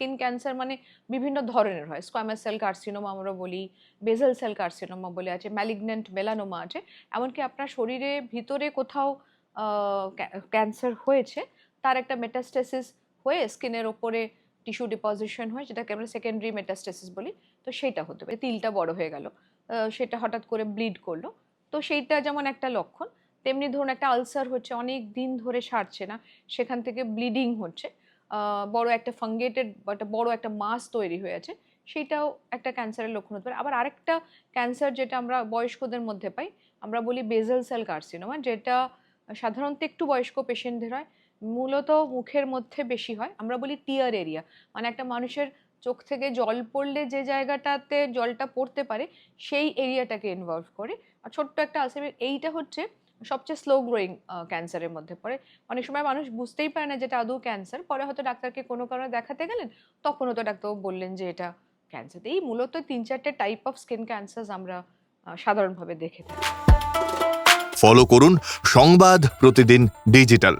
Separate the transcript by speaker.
Speaker 1: Skin cancer মানে বিভিন্ন ধরনের হয়, স্কোয়ামাস সেল কার্সিনোমা আমরা বলি, বেজাল সেল কার্সিনোমা বলে আছে, ম্যালিগন্যান্ট মেলানোমা আছে, এমনকি আপনার শরীরে ভিতরে কোথাও ক্যান্সার হয়েছে তার একটা মেটাস্টেসিস হয়ে স্কিনের ওপরে টিস্যু ডিপোজিশন হয়, যেটাকে আমরা সেকেন্ডারি মেটাস্টেসিস বলি। তো সেইটা হতে পারে, তিলটা বড় হয়ে গেল, সেটা হঠাৎ করে ব্লিড করলো, তো সেইটা যেমন একটা লক্ষণ, তেমনি ধরুন একটা আলসার হচ্ছে, অনেক দিন ধরে সারছে না, সেখান থেকে ব্লিডিং হচ্ছে, বড় একটা ফাঙ্গেটেড একটা বড় একটা মাস তৈরি হয়ে আছে, সেইটাও একটা ক্যান্সারের লক্ষণ হতে পারে। আবার আরেকটা ক্যান্সার যেটা আমরা বয়স্কদের মধ্যে পাই, আমরা বলি বেজাল সেল কার্সিনোমা, যেটা সাধারণত একটু বয়স্ক পেশেন্টদের হয়, মূলত মুখের মধ্যে বেশি হয়। আমরা বলি টিয়ার এরিয়া, মানে একটা মানুষের চোখ থেকে জল পড়লে যে জায়গাটাতে জলটা পড়তে পারে সেই এরিয়াটাকে ইনভলভ করে। আর ছোট্ট একটা আলসার, এইটা হচ্ছে সবচেয়ে স্লো গ্রোয়িং ক্যান্সারের মধ্যে পড়ে। অনেক সময় মানুষ বুঝতেই পারে না যেটা আদৌ ক্যান্সার, পরে হয়তো ডাক্তারকে কোনো কারণে দেখাতে গেলেন, তখন হয়তো ডাক্তারবাবু বললেন যে এটা ক্যান্সার। এই মূলত 3-4টে টাইপ অফ স্কিন ক্যান্সার আমরা সাধারণভাবে দেখে থাকি।
Speaker 2: ফলো করুন সংবাদ প্রতিদিন ডিজিটাল।